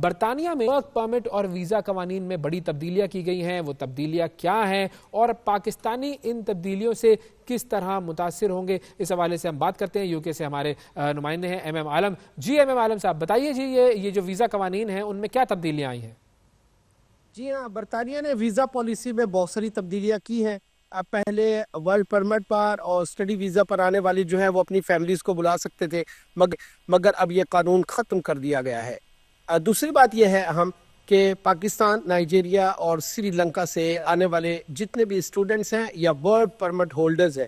برطانیہ میں work permit اور ویزا قوانین میں بڑی تبدیلیاں کی گئی ہیں. وہ تبدیلیاں کیا ہیں اور پاکستانی ان تبدیلیوں سے کس طرح متاثر ہوں گے, اس حوالے سے ہم بات کرتے ہیں. یو کے سے ہمارے نمائندے ہیں ایم عالم. جی ایم عالم صاحب بتائیے جی, یہ جو ویزا قوانین ہیں ان میں کیا تبدیلیاں آئی ہیں؟ جی ہاں, برطانیہ نے ویزا پالیسی میں بہت ساری تبدیلیاں کی ہیں. پہلے ورک پرمٹ پر اور اسٹڈی ویزا پر آنے والی جو ہے وہ اپنی فیملیز کو بلا سکتے تھے, مگر اب یہ قانون ختم کر دیا گیا ہے. دوسری بات یہ ہے اہم کہ پاکستان, نائجیریا اور سری لنکا سے آنے والے جتنے بھی اسٹوڈنٹس ہیں یا ورک پرمٹ ہولڈرز ہیں,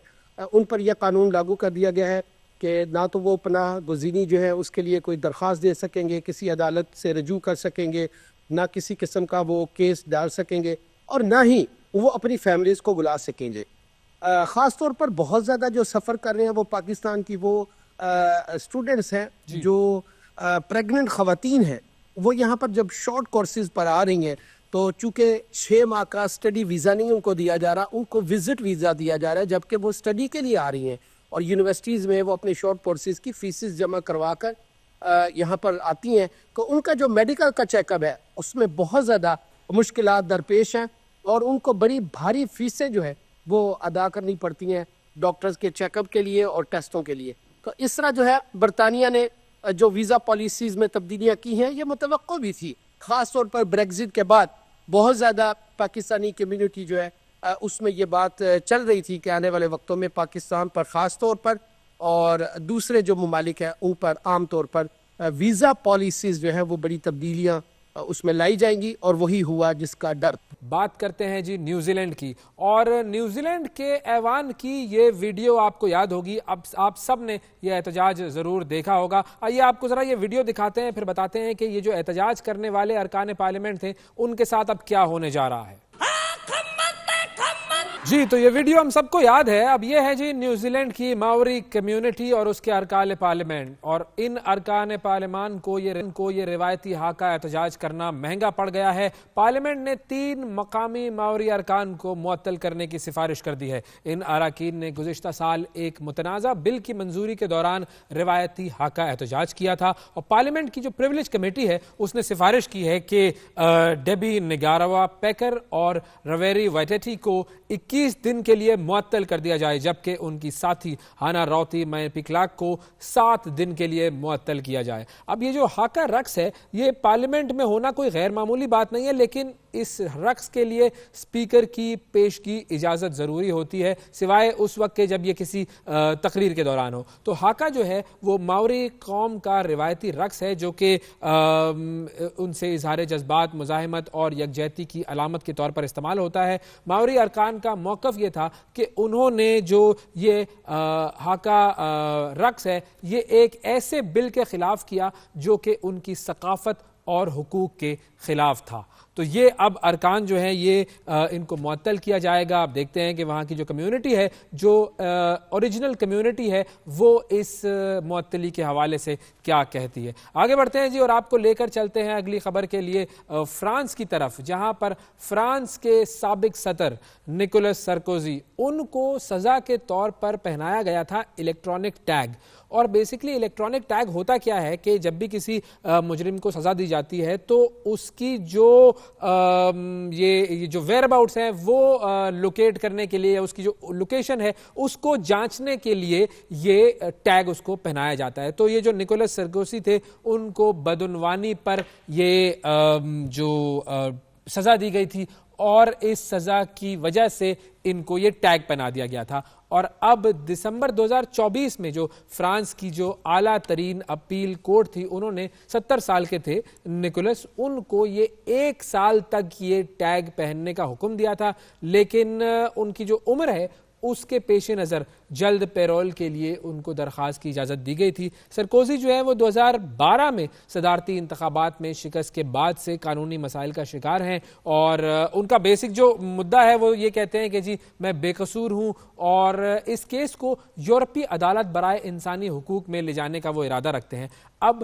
ان پر یہ قانون لاگو کر دیا گیا ہے کہ نہ تو وہ پناہ گزینی جو ہے اس کے لیے کوئی درخواست دے سکیں گے, کسی عدالت سے رجوع کر سکیں گے, نہ کسی قسم کا وہ کیس ڈال سکیں گے, اور نہ ہی وہ اپنی فیملیز کو بلا سکیں گے. خاص طور پر بہت زیادہ جو سفر کر رہے ہیں وہ پاکستان کی وہ اسٹوڈنٹس ہیں جو پریگننٹ خواتین ہیں. وہ یہاں پر جب شارٹ کورسز پر آ رہی ہیں تو چونکہ 6 ماہ کا اسٹڈی ویزا نہیں ان کو دیا جا رہا, ان کو وزٹ ویزا دیا جا رہا ہے, جبکہ وہ اسٹڈی کے لیے آ رہی ہیں اور یونیورسٹیز میں وہ اپنے شارٹ کورسز کی فیسز جمع کروا کر یہاں پر آتی ہیں. تو ان کا جو میڈیکل کا چیک اپ ہے اس میں بہت زیادہ مشکلات درپیش ہیں اور ان کو بڑی بھاری فیسیں جو ہے وہ ادا کرنی پڑتی ہیں ڈاکٹرز کے چیک اپ کے لیے اور ٹیسٹوں کے لیے. تو اس طرح جو ہے برطانیہ نے جو ویزا پالیسیز میں تبدیلیاں کی ہیں یہ متوقع بھی تھی. خاص طور پر بریگزٹ کے بعد بہت زیادہ پاکستانی کمیونٹی جو ہے اس میں یہ بات چل رہی تھی کہ آنے والے وقتوں میں پاکستان پر خاص طور پر اور دوسرے جو ممالک ہیں ان پر عام طور پر ویزا پالیسیز جو ہے وہ بڑی تبدیلیاں اس میں لائی جائیں گی, اور وہی ہوا جس کا ڈر. بات کرتے ہیں جی نیوزی لینڈ کی, اور نیوزی لینڈ کے ایوان کی یہ ویڈیو آپ کو یاد ہوگی. اب آپ سب نے یہ احتجاج ضرور دیکھا ہوگا. آئیے آپ کو ذرا یہ ویڈیو دکھاتے ہیں, پھر بتاتے ہیں کہ یہ جو احتجاج کرنے والے ارکان پارلیمنٹ تھے ان کے ساتھ اب کیا ہونے جا رہا ہے. جی تو یہ ویڈیو ہم سب کو یاد ہے. اب یہ ہے جی نیوزی لینڈ کی ماوری کمیونٹی اور اس کے ارکان پارلیمنٹ, اور ان ارکان پارلیمان کو یہ روایتی ہاکا احتجاج کرنا مہنگا پڑ گیا ہے. پارلیمنٹ نے 3 مقامی ماوری ارکان کو معطل کرنے کی سفارش کر دی ہے. ان اراکین نے گزشتہ سال ایک متنازع بل کی منظوری کے دوران روایتی ہاکا احتجاج کیا تھا, اور پارلیمنٹ کی جو پریویلیج کمیٹی ہے اس نے سفارش کی ہے کہ ڈیبی نگاروا پیکر اور رویری وائٹیٹی کو 21 دن کے لیے معطل کر دیا جائے, جبکہ ان کی ساتھی ہانا راوتی میں پکلاک کو 7 دن کے لیے معطل کیا جائے. اب یہ جو ہاکا رقص ہے یہ پارلیمنٹ میں ہونا کوئی غیر معمولی بات نہیں ہے, لیکن اس رقص کے لیے اسپیکر کی پیش کی اجازت ضروری ہوتی ہے, سوائے اس وقت کے جب یہ کسی تقریر کے دوران ہو. تو ہاکا جو ہے وہ ماوری قوم کا روایتی رقص ہے جو کہ ان سے اظہار جذبات, مزاحمت اور یکجہتی کی علامت کے طور پر استعمال ہوتا ہے. ماوری ارکان کا موقف یہ تھا کہ انہوں نے جو یہ ہاکا رقص ہے یہ ایک ایسے بل کے خلاف کیا جو کہ ان کی ثقافت اور حقوق کے خلاف تھا. تو یہ اب ارکان جو ہیں یہ ان کو معطل کیا جائے گا. آپ دیکھتے ہیں کہ وہاں کی جو کمیونٹی ہے, جو اوریجنل کمیونٹی ہے, وہ اس معطلی کے حوالے سے کیا کہتی ہے. آگے بڑھتے ہیں جی اور آپ کو لے کر چلتے ہیں اگلی خبر کے لیے فرانس کی طرف, جہاں پر فرانس کے سابق صدر نکولس سرکوزی, ان کو سزا کے طور پر پہنایا گیا تھا الیکٹرانک ٹیگ. اور بیسکلی الیکٹرانک ٹیگ ہوتا کیا ہے کہ جب بھی کسی مجرم کو سزا دی جاتی ہے تو اس کی جو یہ جو ویئر اباؤٹس ہیں وہ لوکیٹ کرنے کے لیے, اس کی جو لوکیشن ہے اس کو جانچنے کے لیے یہ ٹیگ اس کو پہنایا جاتا ہے. تو یہ جو نکولس سرکوزی تھے ان کو بدعنوانی پر یہ جو سزا دی گئی تھی, اور اس سزا کی وجہ سے ان کو یہ ٹیگ پہنا دیا گیا تھا. اور اب دسمبر 2024 میں جو فرانس کی جو اعلیٰ ترین اپیل کورٹ تھی, انہوں نے 70 سال کے تھے نکولس, ان کو یہ 1 سال تک یہ ٹیگ پہننے کا حکم دیا تھا, لیکن ان کی جو عمر ہے اس کے پیش نظر جلد پیرول کے لیے ان کو درخواست کی اجازت دی گئی تھی. سرکوزی جو ہے وہ 2012 میں صدارتی انتخابات میں شکست کے بعد سے قانونی مسائل کا شکار ہیں, اور ان کا بیسک جو مدعا ہے وہ یہ کہتے ہیں کہ جی میں بے قصور ہوں, اور اس کیس کو یورپی عدالت برائے انسانی حقوق میں لے جانے کا وہ ارادہ رکھتے ہیں. اب